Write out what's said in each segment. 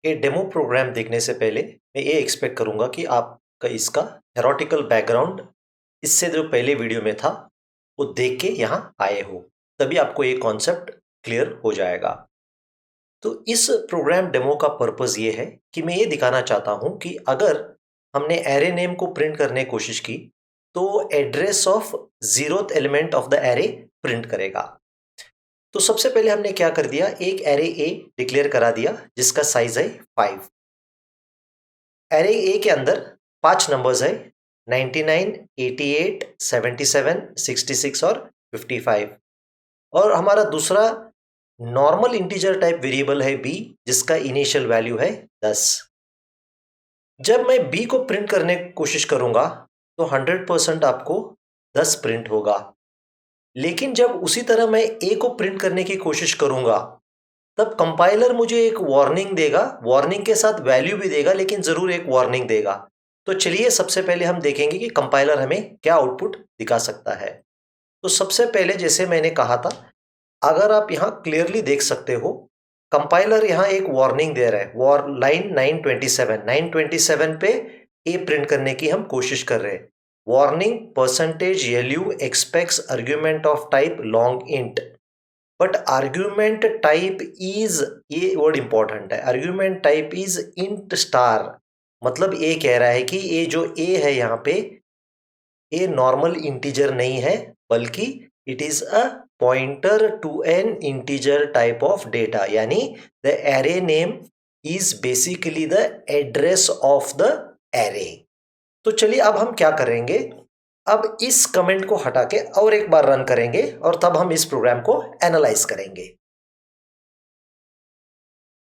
ये demo programme देखने से पहले मैं ये एक्सपेक्ट करूंगा कि आपका इसका थेरोटिकल बैकग्राउंड इससे जो पहले वीडियो में था वो देख के यहाँ आए हो, तभी आपको ये कॉन्सेप्ट क्लियर हो जाएगा। तो इस प्रोग्राम डेमो का पर्पस ये है कि मैं ये दिखाना चाहता हूँ कि अगर हमने एरे नेम को प्रिंट करने की कोशिश की तो address of zeroth element of the array print करेगा। तो सबसे पहले हमने क्या कर दिया, एक एरे ए डिक्लेयर करा दिया जिसका साइज है 5। एरे ए के अंदर 5 नंबर्स है 99, 88, 77, 66 और 55। और हमारा दूसरा नॉर्मल इंटीजर टाइप वेरिएबल है बी जिसका इनिशियल वैल्यू है 10। जब मैं बी को प्रिंट करने की कोशिश करूंगा तो 100% आपको 10 प्रिंट होगा। लेकिन जब उसी तरह मैं ए को प्रिंट करने की कोशिश करूंगा तब कंपाइलर मुझे एक वार्निंग देगा, वार्निंग के साथ वैल्यू भी देगा, लेकिन जरूर एक वार्निंग देगा। तो चलिए सबसे पहले हम देखेंगे कि कंपाइलर हमें क्या आउटपुट दिखा सकता है। तो सबसे पहले जैसे मैंने कहा था, अगर आप यहाँ क्लियरली देख सकते हो कंपाइलर यहाँ एक वार्निंग दे रहा है। लाइन 927 पे ए प्रिंट करने की हम कोशिश कर रहे हैं। Warning %lu aspects argument of type long int but argument type is, ये वर्ड इंपॉर्टेंट है, argument type is int star. मतलब ये कह रहा है कि ये जो ए है यहाँ पे ये नॉर्मल इंटीजर नहीं है बल्कि it is a pointer to an integer type of data, यानी the array name is basically the address of the array. तो चलिए अब हम क्या करेंगे, अब इस कमेंट को हटा के और एक बार रन करेंगे और तब हम इस प्रोग्राम को एनालाइज करेंगे।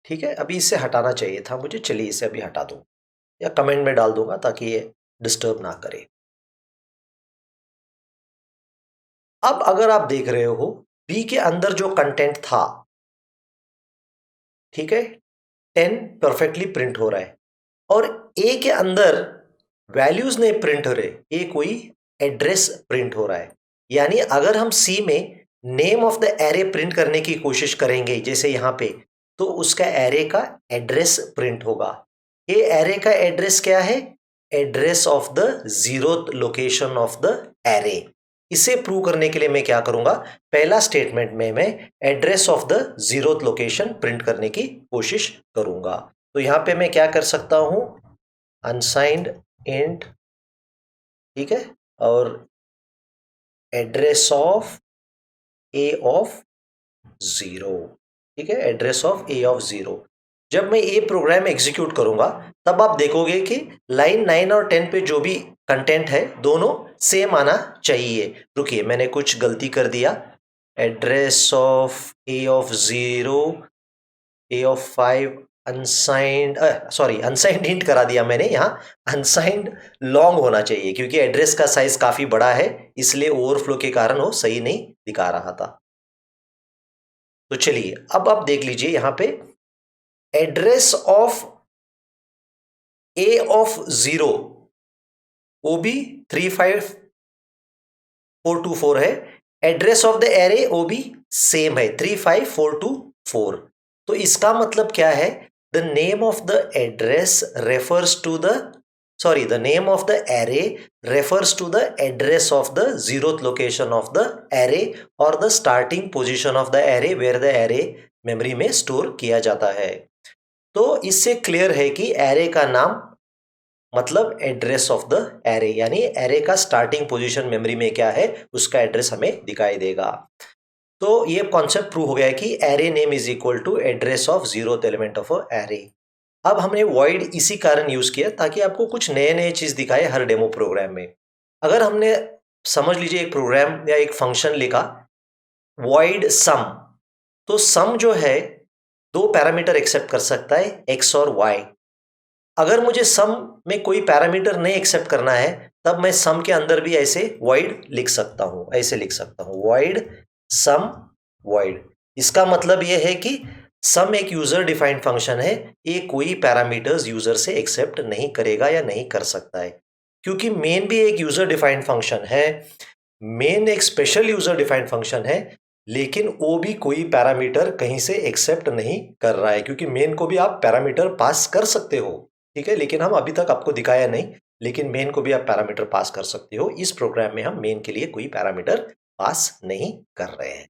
ठीक है, अभी इसे हटाना चाहिए था मुझे, चलिए इसे अभी हटा दूं या कमेंट में डाल दूंगा ताकि ये डिस्टर्ब ना करे। अब अगर आप देख रहे हो बी के अंदर जो कंटेंट था, ठीक है, 10 परफेक्टली प्रिंट हो रहा है और ए के अंदर वैल्यूज नहीं प्रिंट हो रहे, ये कोई एड्रेस प्रिंट हो रहा है। यानी अगर हम सी में name of the array print करने की कोशिश करेंगे जैसे यहां पे, तो उसका एरे का एड्रेस प्रिंट होगा। ये एरे का एड्रेस क्या है, address of the zeroth location of the array. इसे प्रूव करने के लिए मैं क्या करूंगा, पहला स्टेटमेंट में मैं address of the zeroth location print करने की कोशिश करूंगा। तो यहां पे मैं क्या कर सकता हूं, अनसाइंड इंट, ठीक है, और एड्रेस ऑफ ए ऑफ 0, ठीक है, एड्रेस ऑफ ए ऑफ 0। जब मैं ये प्रोग्राम एग्जीक्यूट करूंगा तब आप देखोगे कि लाइन 9 और 10 पे जो भी कंटेंट है दोनों सेम आना चाहिए। रुकिए, मैंने कुछ गलती कर दिया, address of A of 0, A of 5, unsigned, sorry unsigned hint करा दिया मैंने, यहाँ अनसाइंड लॉन्ग होना चाहिए क्योंकि एड्रेस का साइज काफी बड़ा है, इसलिए ओवरफ्लो के कारण वो सही नहीं दिखा रहा था। तो चलिए अब आप देख लीजिए यहाँ पे एड्रेस ऑफ ए ऑफ 0 वो भी 35424 है, एड्रेस ऑफ द एरे वो भी सेम है 35424। तो इसका मतलब क्या है, the name of the address refers to the, sorry, the name of the array refers to the address of the zeroth location of the array or the starting position of the array where the array memory में store किया जाता है। तो इससे clear है कि array का नाम मतलब एड्रेस ऑफ द एरे, यानी एरे का स्टार्टिंग पोजीशन मेमोरी में क्या है उसका एड्रेस हमें दिखाई देगा। तो ये कॉन्सेप्ट प्रूव हो गया है कि array name is equal to address of zeroth element of array. अब हमने वॉइड इसी कारण यूज किया ताकि आपको कुछ नए नए चीज दिखाए हर डेमो प्रोग्राम में। अगर हमने समझ लीजिए एक प्रोग्राम या एक फंक्शन लिखा वॉइड सम, तो सम जो है दो पैरामीटर एक्सेप्ट कर सकता है, एक्स और वाई। अगर मुझे सम में कोई पैरामीटर नहीं एक्सेप्ट करना है तब मैं सम के अंदर भी ऐसे वॉइड लिख सकता हूं, ऐसे लिख सकता हूं वॉइड सम वॉइड। इसका मतलब यह है कि सम एक यूजर डिफाइंड फंक्शन है, ये कोई पैरामीटर्स यूजर से एक्सेप्ट नहीं करेगा या नहीं कर सकता है। क्योंकि मेन भी एक यूजर डिफाइंड फंक्शन है, मेन एक स्पेशल यूजर डिफाइंड फंक्शन है, लेकिन वो भी कोई पैरामीटर कहीं से एक्सेप्ट नहीं कर रहा है, क्योंकि मेन को भी आप पैरामीटर पास कर सकते हो, ठीक है, लेकिन हम अभी तक आपको दिखाया नहीं, लेकिन मेन को भी आप पैरामीटर पास कर सकते हो। इस प्रोग्राम में हम मेन के लिए कोई पैरामीटर पास नहीं कर रहे हैं।